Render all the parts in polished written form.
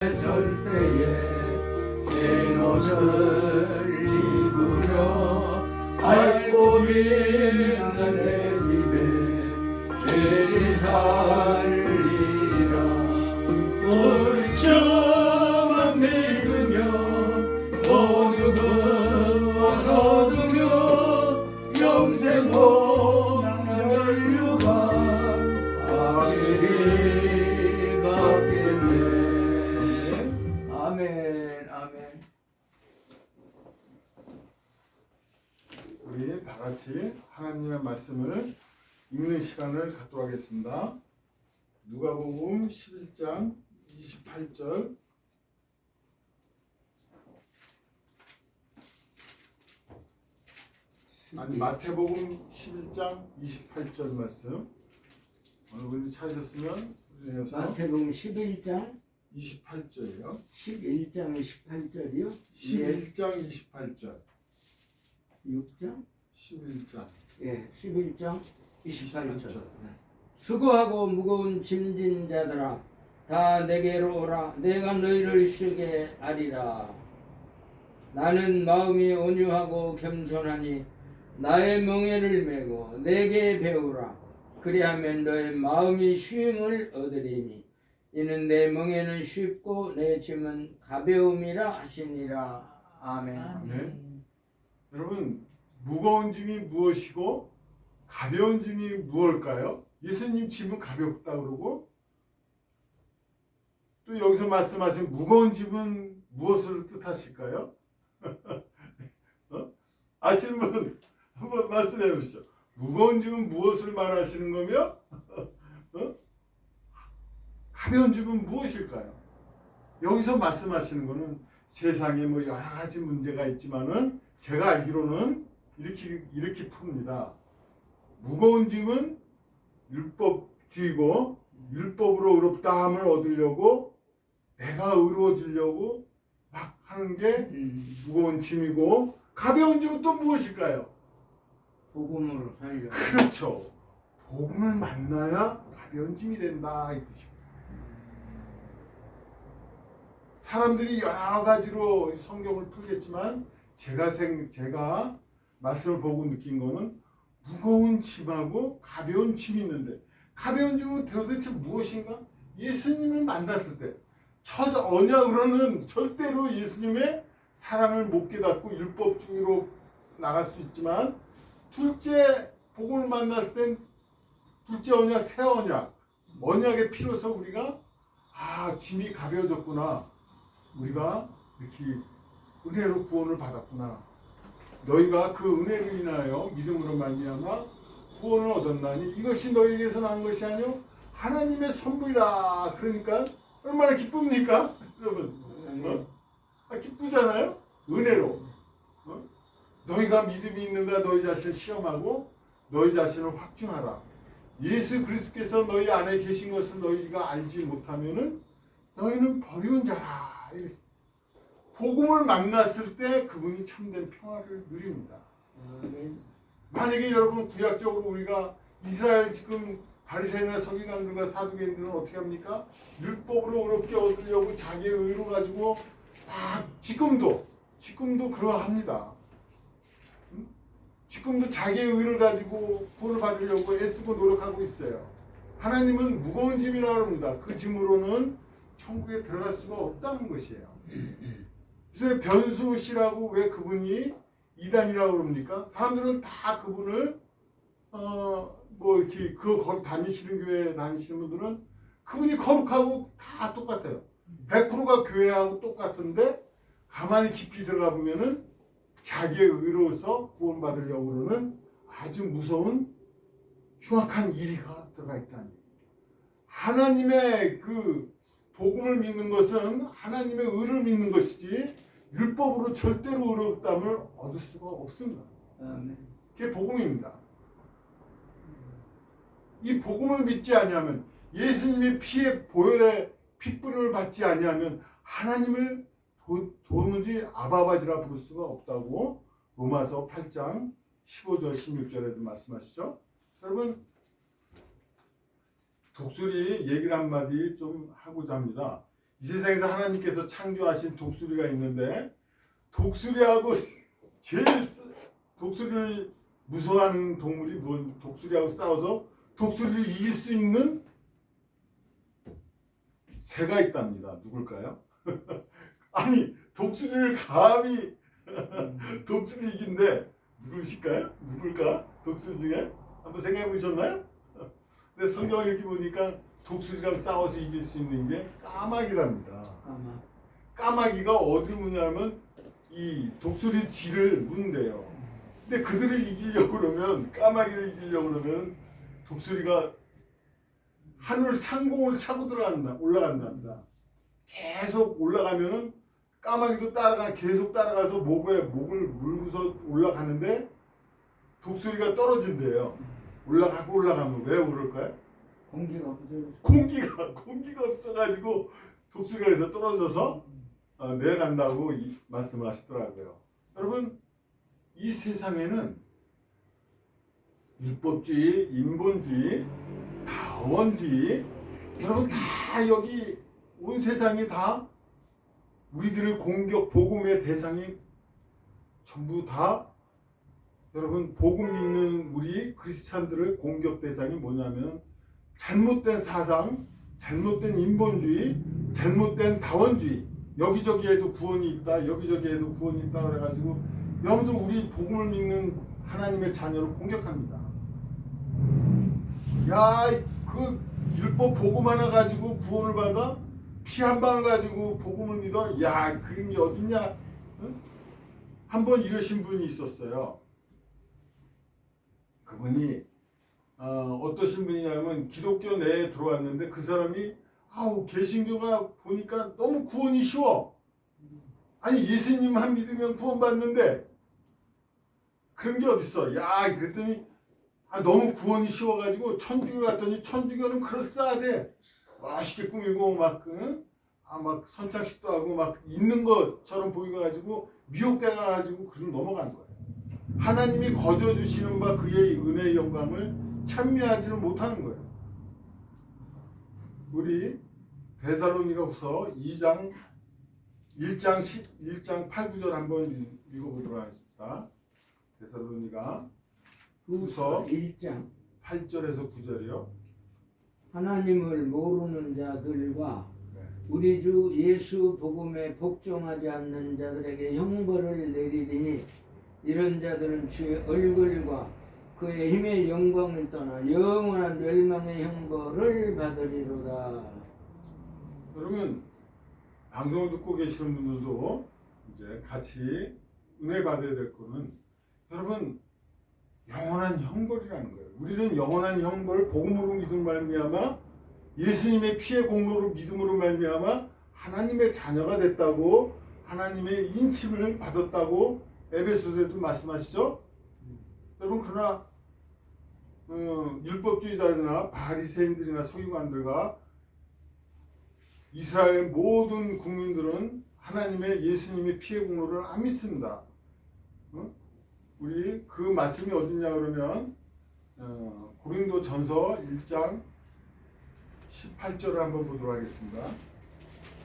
설 때에 흰 옷을 입으며 밝고 빛나는 내 집에 괜히 살리라. 우리 주만 믿으며 모두 거두며 영생 복락연류가 확실히 받겠네. 아멘. 아멘. 우리 다 같이 하나님의 말씀을 읽는 시간을 갖도록 하겠습니다. 누가복음 11장 28절, 아니 마태복음 11장 28절 말씀. 오늘 찾으셨으면 내서 마태복음 11장 28절이요. 11장 28절이요? 11장 28절. 6장? 11장. 예, 11장 28절. 수고하고 무거운 짐진 자들아 다 내게로 오라. 내가 너희를 쉬게 하리라. 나는 마음이 온유하고 겸손하니 나의 멍에를 메고 내게 배우라. 그리하면 너의 마음이 쉼을 얻으리니 이는 내 멍에는 쉽고 내 짐은 가벼움이라 하시니라. 아멘. 아멘. 여러분, 무거운 짐이 무엇이고 가벼운 짐이 무엇일까요? 예수님 짐은 가볍다 그러고, 또 여기서 말씀하신 무거운 짐은 무엇을 뜻하실까요? 아시는 분 한번 말씀해 보시죠. 무거운 짐은 무엇을 말하시는 거며 가벼운 짐은 무엇일까요? 여기서 말씀하시는 거는 세상에 뭐 여러 가지 문제가 있지만은 제가 알기로는 이렇게 풉니다. 무거운 짐은 율법주의고 율법으로 의롭다함을 얻으려고 내가 의로워지려고 막 하는 게 무거운 짐이고, 가벼운 짐은 또 무엇일까요? 복음으로 살려. 그렇죠. 복음을 만나야 가벼운 짐이 된다 이 뜻입니다. 사람들이 여러 가지로 성경을 풀겠지만 제가 말씀을 보고 느낀 거는 무거운 짐하고 가벼운 짐이 있는데, 가벼운 짐은 도대체 무엇인가? 예수님을 만났을 때 첫 언약으로는 절대로 예수님의 사랑을 못 깨닫고 율법주의로 나갈 수 있지만, 둘째 복음을 만났을 땐 둘째 언약, 새 언약의 피로서 우리가 짐이 가벼워졌구나, 우리가 이렇게 은혜로 구원을 받았구나, 너희가 그 은혜로 인하여 믿음으로 말미암아 구원을 얻었나니 이것이 너희에게서 난 것이 아니요 하나님의 선물이라. 그러니까 얼마나 기쁩니까 여러분? 기쁘잖아요. 은혜로. 너희가 믿음이 있는가 너희 자신을 시험하고 너희 자신을 확증하라. 예수 그리스도께서 너희 안에 계신 것을 너희가 알지 못하면은 너희는 버리운 자라. 복음을 만났을 때 그분이 참된 평화를 누립니다. 만약에 여러분 구약적으로 우리가 이스라엘 지금 바리새인이나 서기관들과 사두개인들은 어떻게 합니까? 율법으로 의롭게 얻으려고 자기의 의로 가지고 지금도 그러합니다. 지금도 자기의 의를 가지고 구원을 받으려고 애쓰고 노력하고 있어요. 하나님은 무거운 짐이라고 합니다. 그 짐으로는 천국에 들어갈 수가 없다는 것이에요. 그래서 변수시라고 왜 그분이 이단이라고 그럽니까? 사람들은 다 그분을 이렇게 거기 다니시는 교회 다니시는 분들은 그분이 거룩하고 다 똑같아요. 100%가 교회하고 똑같은데 가만히 깊이 들어가 보면은 자기의 의로서 구원받으려고 그러는 아주 무서운 흉악한 일이가 들어가 있다는 얘기예요. 하나님의 그 복음을 믿는 것은 하나님의 의를 믿는 것이지 율법으로 절대로 의롭다함을 얻을 수가 없습니다. 그게 복음입니다. 이 복음을 믿지 아니하면, 예수님의 피의 보혈의 핏불을 받지 아니하면 하나님을 도무지 아바바지라 부를 수가 없다고 로마서 8장 15절 16절에도 말씀하시죠. 여러분, 독수리 얘기를 한마디 좀 하고자 합니다. 이 세상에서 하나님께서 창조하신 독수리가 있는데 독수리하고 제일 독수리를 무서워하는 동물이 독수리하고 싸워서 독수리를 이길 수 있는 새가 있답니다. 누굴까요? 아니 독수리를 감히 독수리 이긴데 누구실까요? 누굴까? 독수리 중에 한번 생각해 보셨나요? 근데 성경을 이렇게 보니까 독수리랑 싸워서 이길 수 있는 게 까마귀랍니다. 까마귀가 어디를 무냐면 이 독수리 쥐를 문대요. 근데 그들을 이기려고 그러면 까마귀를 이기려고 그러면 독수리가 하늘 창공을 차고 올라간답니다. 계속 올라가면은 까마귀도 계속 따라가서 목을 물고서 올라가는데 독수리가 떨어진대요. 올라가면 왜 그럴까요? 공기가 부족해서. 공기가 없어가지고 독수리가 그래서 떨어져서 내려간다고 말씀을 하시더라고요. 여러분 이 세상에는 율법주의, 인본주의, 다원주의, 여러분 다 여기 온 세상이 다 우리들을 복음의 대상이 전부 다 여러분 복음 믿는 우리 크리스찬들의 공격 대상이 뭐냐면 잘못된 사상, 잘못된 인본주의, 잘못된 다원주의. 여기저기에도 구원이 있다, 여기저기에도 구원이 있다 그래가지고 여러분들 우리 복음을 믿는 하나님의 자녀를 공격합니다. 야, 그 율법 복음 하나 가지고 구원을 받아? 피 한 방 가지고 복음을 믿어? 야, 그런 게 어딨냐? 응? 한번 이러신 분이 있었어요. 그분이 어떠신 분이냐면 기독교 내에 들어왔는데 그 사람이 개신교가 보니까 너무 구원이 쉬워. 아니 예수님만 믿으면 구원받는데 그런 게 어딨어. 야, 그랬더니 너무 구원이 쉬워가지고 천주교 갔더니 천주교는 그럴싸하대. 멋있게 꾸미고 막 선창식도 하고 막 있는 것처럼 보이가지고 미혹돼가지고 그로 넘어간 거예요. 하나님이 거저 주시는 바 그의 은혜의 영광을 찬미하지는 못하는 거예요. 우리 데살로니가후서 1장 8, 9절 한번 읽어보도록 하겠습니다. 데살로니가 후서 1장 8절에서 9절이요. 하나님을 모르는 자들과 네. 우리 주 예수 복음에 복종하지 않는 자들에게 형벌을 내리리니 이런 자들은 주의 얼굴과 그의 힘의 영광을 떠나 영원한 멸망의 형벌을 받으리로다. 여러분 방송을 듣고 계시는 분들도 이제 같이 은혜 받아야 될 거는 여러분 영원한 형벌이라는 거예요. 우리는 영원한 형벌 복음으로 믿음 말미암아 예수님의 피의 공로로 믿음으로 말미암아 하나님의 자녀가 됐다고 하나님의 인침을 받았다고 에베소서에도 말씀하시죠. 여러분 그러나 율법주의자들이나 바리새인들이나 서기관들과 이스라엘 모든 국민들은 하나님의 예수님의 피의 공로를 안 믿습니다. 우리 그 말씀이 어딨냐 그러면 고린도전서 1장 18절을 한번 보도록 하겠습니다.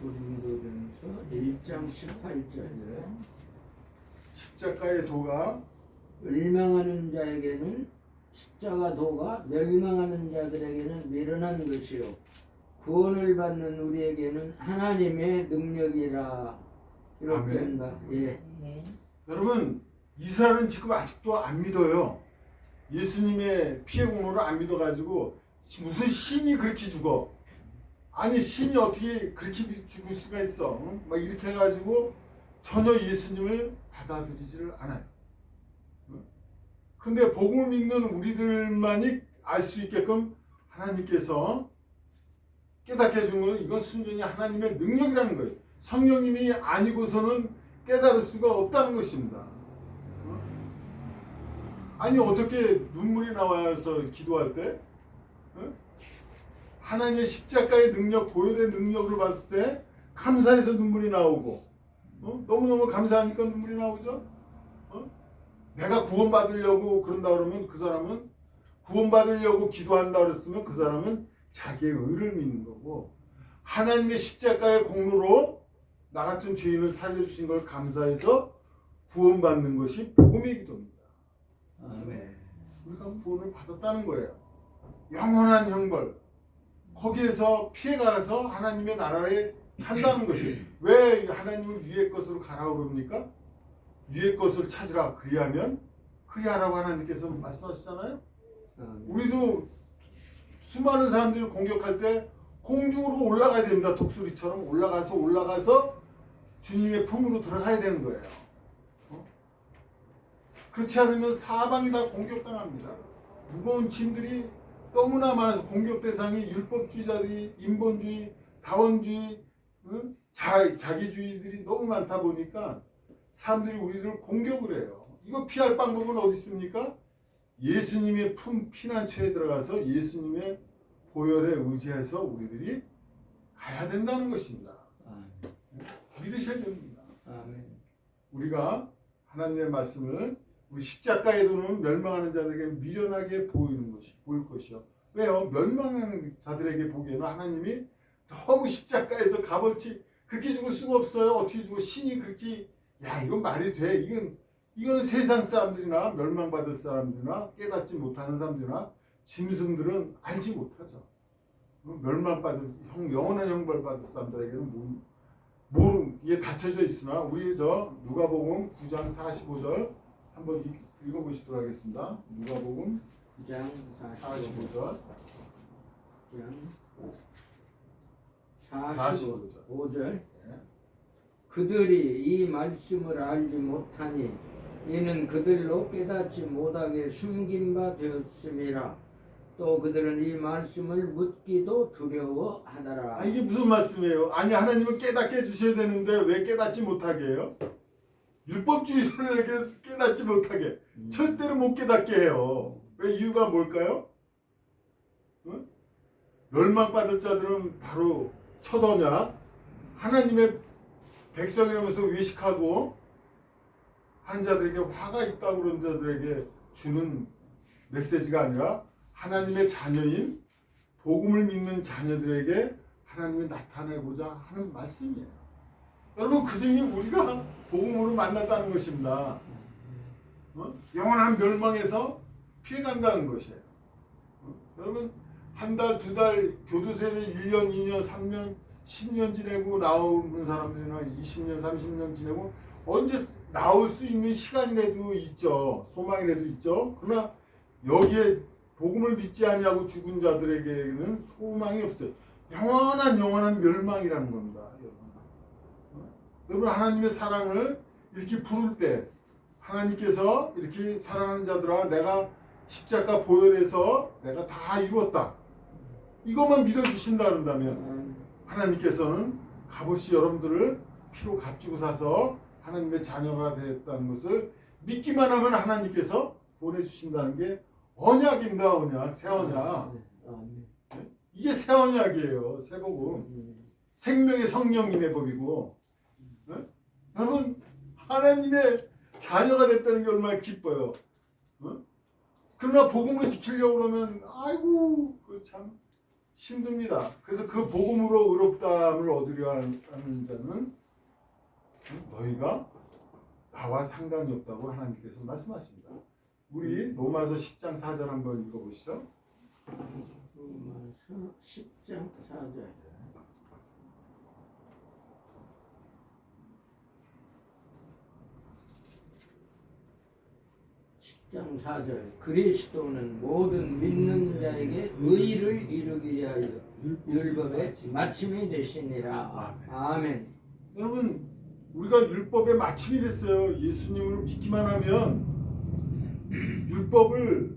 고린도전서 1장 18절 십자가의 도가 멸망하는 자에게는 십자가 도가 멸망하는 자들에게는 미련한 것이요 구원을 받는 우리에게는 하나님의 능력이라. 이렇게 한다. 예. 여러분 이스라엘은 지금 아직도 안 믿어요. 예수님의 피의 공로를 안 믿어가지고 무슨 신이 그렇게 죽어? 아니 신이 어떻게 그렇게 죽을 수가 있어? 응? 막 이렇게 해가지고 전혀 예수님을 받아들이지를 않아요. 그런데 복음을 믿는 우리들만이 알 수 있게끔 하나님께서 깨닫게 해준 건 이건 순전히 하나님의 능력이라는 거예요. 성령님이 아니고서는 깨달을 수가 없다는 것입니다. 아니 어떻게 눈물이 나와서 기도할 때 하나님의 십자가의 능력, 보혈의 능력을 봤을 때 감사해서 눈물이 나오고 너무너무 감사하니까 눈물이 나오죠. 내가 구원받으려고 그런다 그러면 그 사람은 구원받으려고 기도한다 그랬으면 그 사람은 자기의 의를 믿는 거고 하나님의 십자가의 공로로 나 같은 죄인을 살려주신 걸 감사해서 구원받는 것이 복음의 기도입니다. 아멘. 우리가 구원을 받았다는 거예요. 영원한 형벌 거기에서 피해가서 하나님의 나라에 간다는 것이 왜 하나님을 위의 것으로 가라고 그럽니까? 위의 것을 찾으라 그리하면 그리하라고 하나님께서 말씀하시잖아요. 우리도 수많은 사람들을 공격할 때 공중으로 올라가야 됩니다. 독수리처럼 올라가서 주님의 품으로 들어가야 되는 거예요. 그렇지 않으면 사방이 다 공격당합니다. 무거운 짐들이 너무나 많아서 공격 대상이 율법주의자들이 인본주의, 다원주의, 자기주의들이 너무 많다 보니까 사람들이 우리를 공격을 해요. 이거 피할 방법은 어디 있습니까? 예수님의 피난처에 들어가서 예수님의 보혈에 의지해서 우리들이 가야 된다는 것입니다. 믿으셔야 됩니다. 우리가 하나님의 말씀을 우리 십자가에 두는 멸망하는 자들에게 미련하게 보일 것이요. 왜요? 멸망하는 자들에게 보기에는 하나님이 너무 십자가에서 값없이 그렇게 죽을 수가 없어요. 어떻게 죽어? 신이 그렇게 이건 말이 돼? 이건 세상 사람들이나 멸망받을 사람들이나 깨닫지 못하는 사람들이나 짐승들은 알지 못하죠. 멸망받을 영원한 형벌 받을 사람들에게는 이게 닫혀져 있으나 우리 누가복음 9장 45절 한번 읽어보시도록 하겠습니다. 누가복음 9장 45절 45절 그들이 이 말씀을 알지 못하니 이는 그들로 깨닫지 못하게 숨긴 바 되었음이라. 또 그들은 이 말씀을 묻기도 두려워하더라. 이게 무슨 말씀이에요? 아니 하나님은 깨닫게 해주셔야 되는데 왜 깨닫지 못하게 해요? 율법주의자들에게 깨닫지 못하게 절대로 못 깨닫게 해요. 왜 이유가 뭘까요? 멸망받을 자들은 바로 첫 언약 하나님의 백성이라면서 외식하고 한 자들에게 화가 있다고 그런 자들에게 주는 메시지가 아니라 하나님의 자녀인 복음을 믿는 자녀들에게 하나님이 나타내고자 하는 말씀이에요. 여러분 그 중에 우리가 복음으로 만났다는 것입니다. 영원한 멸망에서 피해간다는 것이에요. 여러분 한 달, 두 달 교도소에서 1년, 2년, 3년, 10년 지내고 나오는 사람들이나 20년, 30년 지내고 언제 나올 수 있는 시간이라도 있죠. 소망이라도 있죠. 그러나 여기에 복음을 믿지 아니하고 죽은 자들에게는 소망이 없어요. 영원한 멸망이라는 겁니다. 여러분 하나님의 사랑을 이렇게 부를 때 하나님께서 이렇게 사랑하는 자들아 내가 십자가 보혈에서 내가 다 이루었다. 이것만 믿어주신다 그런다면 하나님께서는 값없이 여러분들을 피로 값주고 사서 하나님의 자녀가 되었다는 것을 믿기만 하면 하나님께서 보내주신다는 게 언약입니다. 언약, 새 언약. 이게 새 언약이에요. 새 복음. 생명의 성령님의 법이고 여러분 하나님의 자녀가 됐다는 게 얼마나 기뻐요. 그러나 복음을 지키려고 그러면 아이고 그 참 힘듭니다. 그래서 그 복음으로 의롭다함을 얻으려 하는 자는 너희가 나와 상관이 없다고 하나님께서 말씀하십니다. 우리 로마서 10장 4절 한번 읽어보시죠. 로마서 10장 4절 10장 4절 그리스도는 모든 믿는 자에게 의를 이루기 위하여 율법의 마침이 되시니라. 아멘. 여러분 우리가 율법의 마침이 됐어요. 예수님을 믿기만 하면 율법을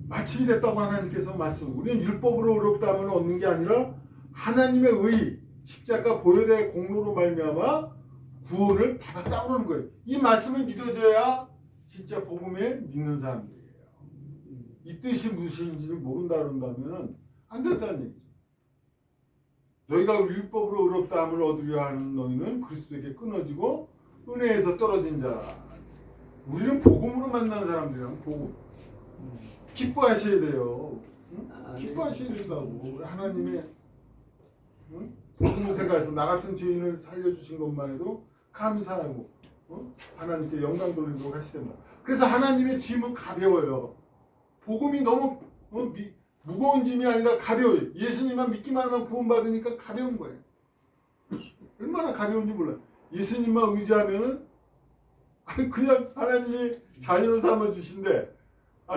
마침이 됐다고 하나님께서 말씀. 우리는 율법으로 의롭다함을 얻는 게 아니라 하나님의 의 십자가 보혈의 공로로 말미암아 구원을 받았다고 그러는 거예요. 이 말씀을 믿어줘야 진짜 복음에 믿는 사람들이에요. 이 뜻이 무엇인지를 모른다 그런다면 안 된다는 얘기죠. 너희가 율법으로 의롭다함을 얻으려 하는 너희는 그리스도에게 끊어지고 은혜에서 떨어진 자. 우리는 복음으로 만난 사람들이랑 복음. 기뻐하셔야 돼요. 기뻐하셔야 된다고. 하나님의 응? 복음을 생각해서 나 같은 죄인을 살려주신 것만 해도 감사하고 하나님께 영광 돌리도록 하시된다. 그래서 하나님의 짐은 가벼워요. 복음이 너무 무거운 짐이 아니라 가벼워요. 예수님만 믿기만 하면 구원받으니까 가벼운 거예요. 얼마나 가벼운지 몰라요. 예수님만 의지하면은 그냥 하나님이 자녀로 삼아주신대.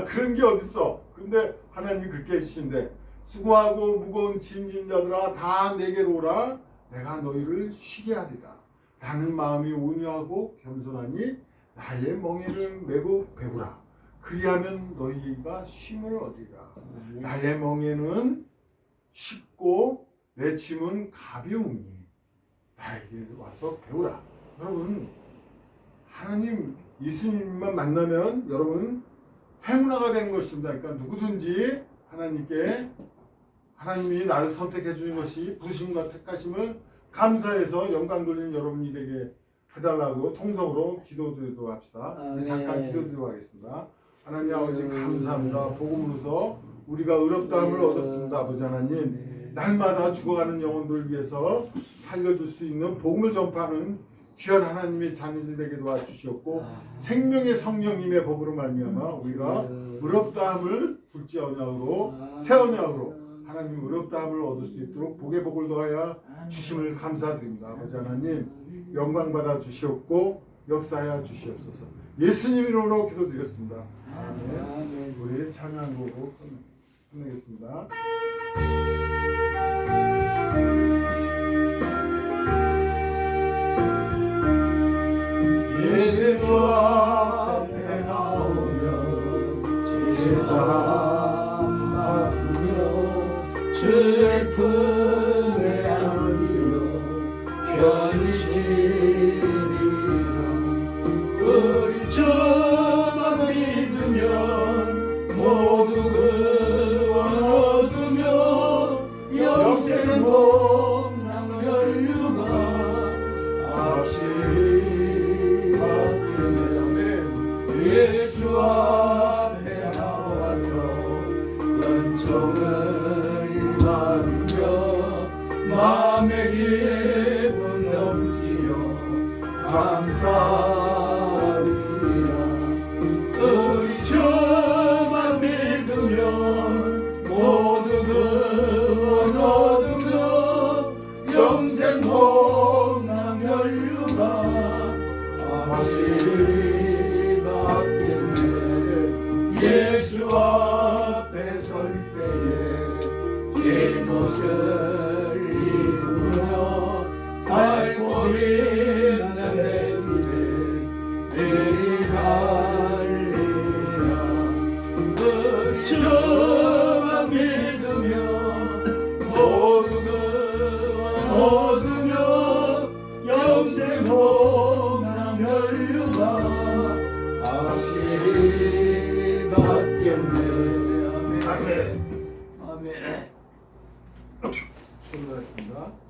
그런 게 어딨어. 근데 하나님이 그렇게 해주신대. 수고하고 무거운 짐진 자들아 다 내게로 오라. 내가 너희를 쉬게 하리라. 나는 마음이 온유하고 겸손하니 나의 멍에를 메고 배우라. 그리하면 너희가 쉼을 얻으리라. 나의 멍에는 쉽고 내 짐은 가벼우니 나에게 와서 배우라. 여러분 하나님 예수님만 만나면 여러분 행운아가 되는 것입니다. 그러니까 누구든지 하나님이 나를 선택해 주신 것이 부르심과 택하심을 감사해서 영광 돌리는 여러분이 되게 해달라고 통성으로 기도드리도록 합시다. 잠깐 기도드리도록 하겠습니다. 하나님 아버지 감사합니다. 복음으로서 우리가 의롭다함을 얻었습니다. 아버지 하나님 날마다 죽어가는 영혼들을 위해서 살려줄 수 있는 복음을 전파하는 귀한 하나님의 자녀들 되게 도와주시옵고 생명의 성령님의 법으로 말미암아 우리가 의롭다함을 둘째 언약으로 새 언약으로 하나님 의롭다함을 얻을 수 있도록 복의 복을 더하여 주심을 감사드립니다. 아버지 하나님 영광 받아 주시옵고 역사하여 주시옵소서. 예수님 이름으로 기도드렸습니다. 아멘. 우리 찬양 보고 끝내겠습니다. 예수 앞에 나오며 제사함 받으며 주의 품에 안기며 편히 쉬리라. 우리 주만 믿으면 모두 구원 얻으며 영생 복락 멸류가 확실히 예수 앞에 나와서 은총을 입으며 마음의 기쁨 넘치어 감사하리라. 우리 주만 믿으면 모두 구원 얻으며 영생 복락 멸류가 확실히 받겠네. 예수 앞에 설 때에 긴 옷을 입으며 밟고 있는 내 집에 내리 살리라. 우리 주만 믿으며 모두 구원 얻으며 영생 복락 멸류가 확실히 받겠네. 아멘. 아멘. 수고하셨습니다.